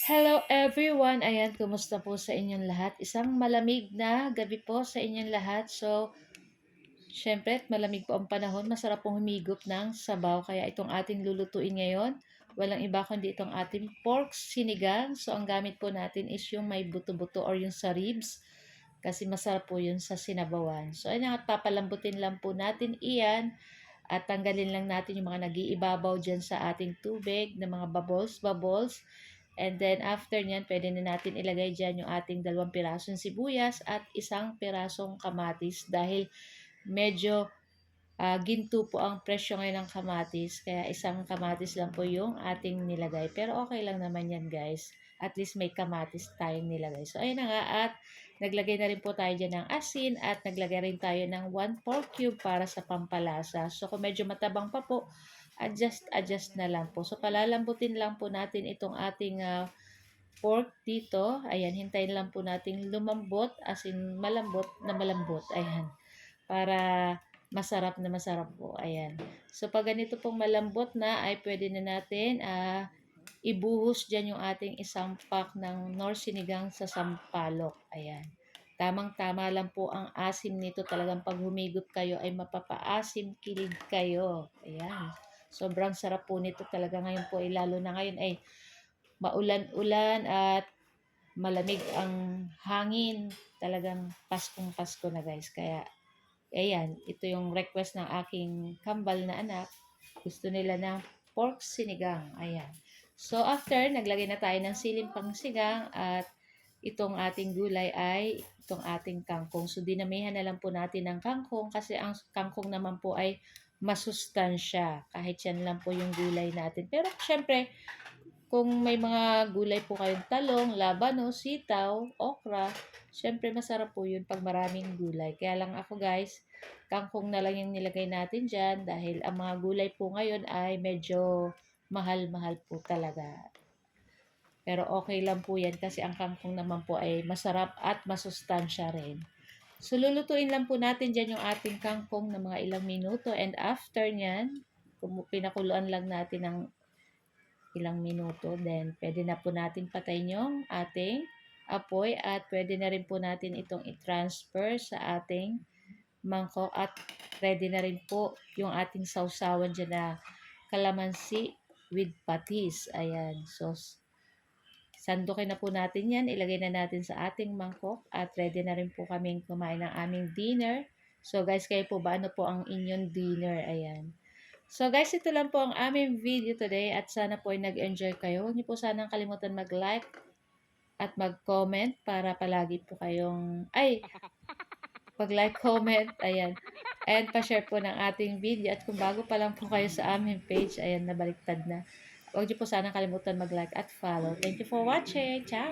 Hello everyone! Ayan, kumusta po sa inyong lahat? Isang malamig na gabi po sa inyong lahat. So, syempre, malamig po ang panahon. Masarap pong humigop ng sabaw. Kaya itong ating lulutuin ngayon, walang iba kundi itong ating pork sinigang. So, ang gamit po natin is yung may buto-buto or yung sa ribs. Kasi masarap po yun sa sinabawan. So, ayan, papalambutin lang po natin iyan. At tanggalin lang natin yung mga nag-iibabaw dyan sa ating tubig na mga bubbles. And then after nyan, pwede na natin ilagay dyan yung ating 2 pirasong sibuyas at 1 pirasong kamatis dahil medyo ginto po ang presyo ngayon ng kamatis. Kaya 1 kamatis lang po yung ating nilagay. Pero okay lang naman yan guys. At least may kamatis tayong nilagay. So ayun na nga at naglagay na rin po tayo dyan ng asin at naglagay rin tayo ng 1 pork cube para sa pampalasa. So kung medyo matabang pa po, adjust na lang po. So palalambutin lang po natin itong ating pork dito. Ayan, hintayin lang po natin lumambot as in malambot na malambot. Ayan, para masarap na masarap po. Ayan. So pag ganito pong malambot na ay pwede na natin ibuhos dyan yung ating 1 pack ng Nor Sinigang sa Sampalok. Ayan. Tamang-tama lang po ang asim nito. Talagang pag humigop kayo ay mapapaasim kilig kayo. Ayan. Sobrang sarap po nito talaga ngayon po. Lalo na ngayon ay maulan-ulan at malamig ang hangin. Talagang Paskong Pasko na guys. Kaya, ayan. Ito yung request ng aking kambal na anak. Gusto nila ng pork sinigang. Ayan. So, after, naglagay na tayo ng siling pangsigang at itong ating gulay ay itong ating kangkong. So, dinamihan na lang po natin ng kangkong kasi ang kangkong naman po ay masustansya. Kahit yan lang po yung gulay natin. Pero, syempre, kung may mga gulay po kayong talong, labano, sitaw, okra, syempre masarap po yun pag maraming gulay. Kaya lang ako guys, kangkong na lang yung nilagay natin dyan dahil ang mga gulay po ngayon ay medyo mahal-mahal po talaga. Pero okay lang po yan kasi ang kangkong naman po ay masarap at masustansya rin. So, lulutuin lang po natin dyan yung ating kangkong na mga ilang minuto and after nyan, pinakuluan lang natin ng ilang minuto, then pwede na po natin patayin yung ating apoy at pwede na rin po natin itong i-transfer sa ating mangkok at ready na rin po yung ating sausawan dyan na kalamansi with patis. Ayan. So, sandukin na po natin yan. Ilagay na natin sa ating mangkok at ready na rin po kaming kumain ng aming dinner. So, guys, kayo po ba? Ano po ang inyong dinner? Ayan. So, guys, ito lang po ang aming video today at sana po ay nag-enjoy kayo. Huwag niyo po sanang kalimutan mag-like at mag-comment para palagi po kayong, pag-like, comment, ayan. And pa-share po ng ating video. At kung bago pa lang po kayo sa aming page, ayan, nabaliktad na. Huwag niyo po sana kalimutan mag-like at follow. Thank you for watching. Ciao!